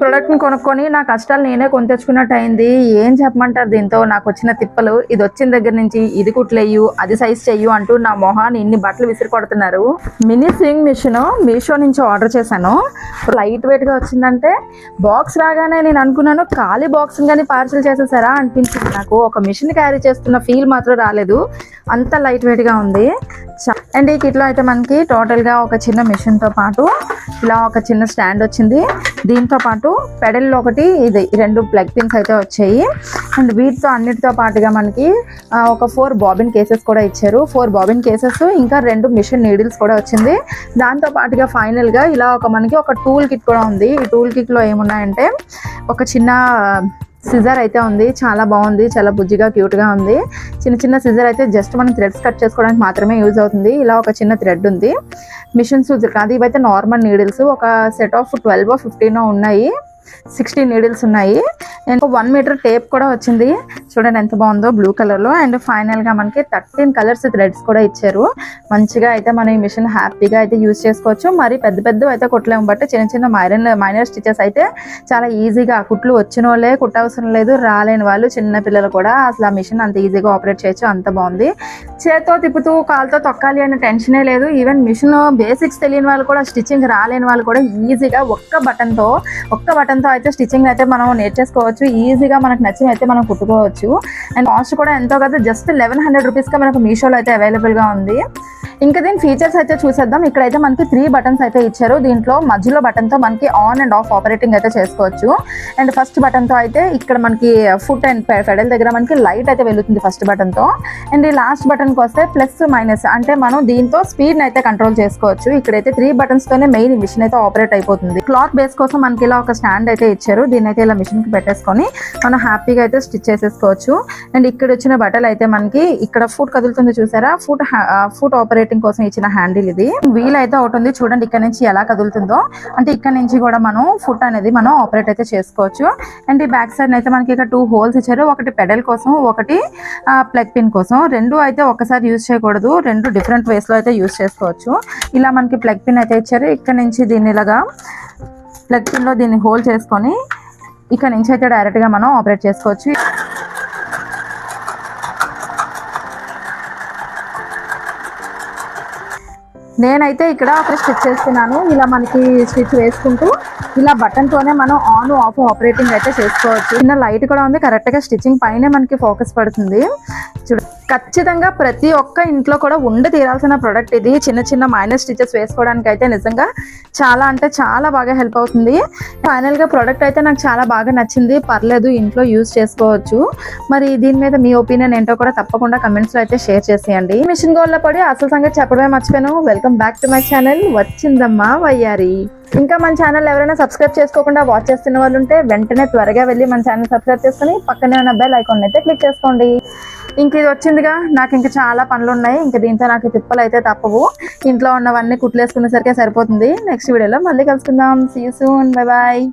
ప్రోడక్ట్ని కొనుక్కొని నా కష్టాలు నేనే కొని తెచ్చుకున్నట్టు అయింది. ఏం చెప్పమంటారు దీంతో నాకు వచ్చిన తిప్పలు. ఇది వచ్చిన దగ్గర నుంచి ఇది కుట్లేయు, అది సైజ్ చెయ్యు అంటూ నా మొహాన్ని ఇన్ని బట్టలు విసిరి కొడుతున్నారు. మినీ స్వింగ్ మిషన్ మీషో నుంచి ఆర్డర్ చేశాను. లైట్ వెయిట్గా వచ్చిందంటే బాక్స్ రాగానే నేను అనుకున్నాను ఖాళీ బాక్స్ కానీ పార్సల్ చేసేసారా అనిపించింది. నాకు ఒక మిషన్ క్యారీ చేస్తున్న ఫీల్ మాత్రం రాలేదు, అంత లైట్ వెయిట్గా ఉంది. అండ్ ఈ కిట్లో అయితే మనకి టోటల్గా ఒక చిన్న మిషన్తో పాటు ఇలా ఒక చిన్న స్టాండ్ వచ్చింది. దీంతో పాటు పెడల్లో ఒకటి ఇది 2 ప్లగ్ పిన్స్ అయితే వచ్చాయి. అండ్ వీటితో అన్నిటితో పాటుగా మనకి ఒక 4 బాబిన్ కేసెస్ కూడా ఇచ్చారు. 4 బాబిన్ కేసెస్ ఇంకా 2 మిషన్ నీడిల్స్ కూడా వచ్చింది. దాంతో పాటుగా ఫైనల్గా ఇలా మనకి ఒక టూల్ కిట్ కూడా ఉంది. ఈ టూల్ కిట్లో ఏమున్నాయంటే ఒక చిన్న సిజర్ అయితే ఉంది, చాలా బాగుంది, చాలా బుజ్జిగా క్యూట్గా ఉంది. చిన్న సిజర్ అయితే జస్ట్ మనం థ్రెడ్స్ కట్ చేసుకోవడానికి మాత్రమే యూజ్ అవుతుంది. ఇలా ఒక చిన్న థ్రెడ్ ఉంది. మిషన్ సూజర్ కాదు, ఇవైతే నార్మల్ నీడిల్స్. ఒక సెట్ ఆఫ్ 12 or 15 ఉన్నాయి, 16 నీడిల్స్ ఉన్నాయి. అండ్ 1 మీటర్ టేప్ కూడా వచ్చింది. చూడండి ఎంత బాగుందో బ్లూ కలర్లో. అండ్ ఫైనల్గా మనకి 13 కలర్స్ థ్రెడ్స్ కూడా ఇచ్చారు. మంచిగా అయితే మనం ఈ మిషన్ హ్యాపీగా అయితే యూజ్ చేసుకోవచ్చు. మరి పెద్ద అయితే కుట్టలేము, బట్ చిన్న మైనర్ స్టిచెస్ అయితే చాలా ఈజీగా కుట్లు వచ్చిన వాళ్ళే కుట్టవసరం లేదు, రాలేని వాళ్ళు చిన్న పిల్లలు కూడా అసలు ఆ మిషన్ అంత ఈజీగా ఆపరేట్ చేయొచ్చు. అంత బాగుంది. చేత్తో తిప్పుతూ కాలుతో తొక్కాలి అనే టెన్షనే లేదు. ఈవెన్ మిషన్ బేసిక్స్ తెలియని వాళ్ళు కూడా, స్టిచ్చింగ్ రాలేని వాళ్ళు కూడా ఈజీగా ఒక్క బటన్తో అయితే స్టిచ్చింగ్ అయితే మనం నేర్చేసుకోవచ్చు. ఈజీగా మనకు నచ్చిన అయితే మనం కుట్టుకోవచ్చు. అండ్ కాస్ట్ కూడా ఎంతో కదా, జస్ట్ 1100 రూపీస్గా మనకు మీషోలో అయితే అవైలబుల్గా ఉంది. ఇంకా దీని ఫీచర్స్ అయితే చూసేద్దాం. ఇక్కడైతే మనకి 3 బటన్స్ అయితే ఇచ్చారు. దీంట్లో మధ్యలో బటన్తో మనకి ఆన్ అండ్ ఆఫ్ ఆపరేటింగ్ అయితే చేసుకోవచ్చు. అండ్ ఫస్ట్ బటన్తో అయితే ఇక్కడ మనకి ఫుట్ అండ్ పెడల్ దగ్గర మనకి లైట్ అయితే వెళ్తుంది ఫస్ట్ బటన్తో. అండ్ ఈ లాస్ట్ బటన్కి వస్తే ప్లస్ మైనస్, అంటే మనం దీంతో స్పీడ్ని అయితే కంట్రోల్ చేసుకోవచ్చు. ఇక్కడైతే 3 బటన్స్తోనే మెయిన్ మిషన్ అయితే ఆపరేట్ అయిపోతుంది. క్లాత్ బేస్ కోసం మనకి ఇలా ఒక స్టాండ్ అయితే ఇచ్చారు. దీన్ని అయితే ఇలా మిషన్కి పెట్టేసుకొని మనం హ్యాపీగా అయితే స్టిచ్ చేసేసుకోవచ్చు. అండ్ ఇక్కడ వచ్చిన బటన్ అయితే మనకి ఇక్కడ ఫుట్ కదులుతుంది చూసారా, ఫుట్ ఆపరేటింగ్ కోసం ఇచ్చిన హ్యాండిల్. ఇది వీల్ అయితే ఒకటి ఉంది, చూడండి ఇక్కడ నుంచి ఎలా కదులుతుందో. అంటే ఇక్కడ నుంచి కూడా మనం ఫుట్ అనేది మనం ఆపరేట్ అయితే చేసుకోవచ్చు. అండ్ ఈ బ్యాక్ సైడ్ అయితే మనకి ఇక్కడ 2 హోల్స్ ఇచ్చారు. ఒకటి పెడల్ కోసం, ఒకటి ప్లగ్ పిన్ కోసం. 2 అయితే ఒకసారి యూజ్ చేయకూడదు, 2 డిఫరెంట్ వేస్ లో అయితే యూజ్ చేసుకోవచ్చు. ఇలా మనకి ప్లగ్ పిన్ అయితే ఇచ్చారు. ఇక్కడ నుంచి దీన్ని ఇలాగా ప్లగ్ పిన్ లో దీన్ని హోల్డ్ చేసుకొని ఇక్కడ నుంచి అయితే డైరెక్ట్ గా మనం ఆపరేట్ చేసుకోవచ్చు. నేనైతే ఇక్కడ ఒక స్టిచ్ చేస్తున్నాను. ఇలా మనకి స్టిచ్ వేసుకుంటూ ఇలా బటన్తోనే మనం ఆన్ ఆఫ్ ఆపరేటింగ్ అయితే చేసుకోవచ్చు. చిన్న లైట్ కూడా ఉంది, కరెక్ట్గా స్టిచ్చింగ్ పైనే మనకి ఫోకస్ పడుతుంది. ఖచ్చితంగా ప్రతి ఒక్క ఇంట్లో కూడా ఉండి తీరాల్సిన ప్రోడక్ట్ ఇది. చిన్న మైనర్ స్టిచెస్ వేసుకోవడానికి అయితే నిజంగా చాలా అంటే చాలా బాగా హెల్ప్ అవుతుంది. ఫైనల్గా ప్రోడక్ట్ అయితే నాకు చాలా బాగా నచ్చింది. పర్లేదు, ఇంట్లో యూజ్ చేసుకోవచ్చు. మరి దీని మీద మీ ఒపీనియన్ ఏంటో కూడా తప్పకుండా కమెంట్స్లో అయితే షేర్ చేసేయండి. మిషన్ గోల్లో పడి అసలు సంగతి చెప్పడమే మర్చిపోయాను. Welcome back to my channel వచ్చిందమ్మా వయ్యారి. ఇంకా మన ఛానల్ ఎవరైనా సబ్స్క్రైబ్ చేసుకోకుండా వాచ్ చేస్తున్న వాళ్ళు ఉంటే వెంటనే త్వరగా వెళ్ళి మన ఛానల్ సబ్స్క్రైబ్ చేసుకుని పక్కనే ఉన్న బెల్ ఐకాన్ అయితే క్లిక్ చేసుకోండి. ఇంక ఇది వచ్చిందిగా, నాకు ఇంకా చాలా పనులు ఉన్నాయి. ఇంకా దీంతో నాకు తిప్పలు అయితే తప్పవు. ఇంట్లో ఉన్నవన్నీ కుట్లేసుకునేసరికి సరిపోతుంది. నెక్స్ట్ వీడియోలో మళ్ళీ కలుసుకుందాం. See you soon, bye bye.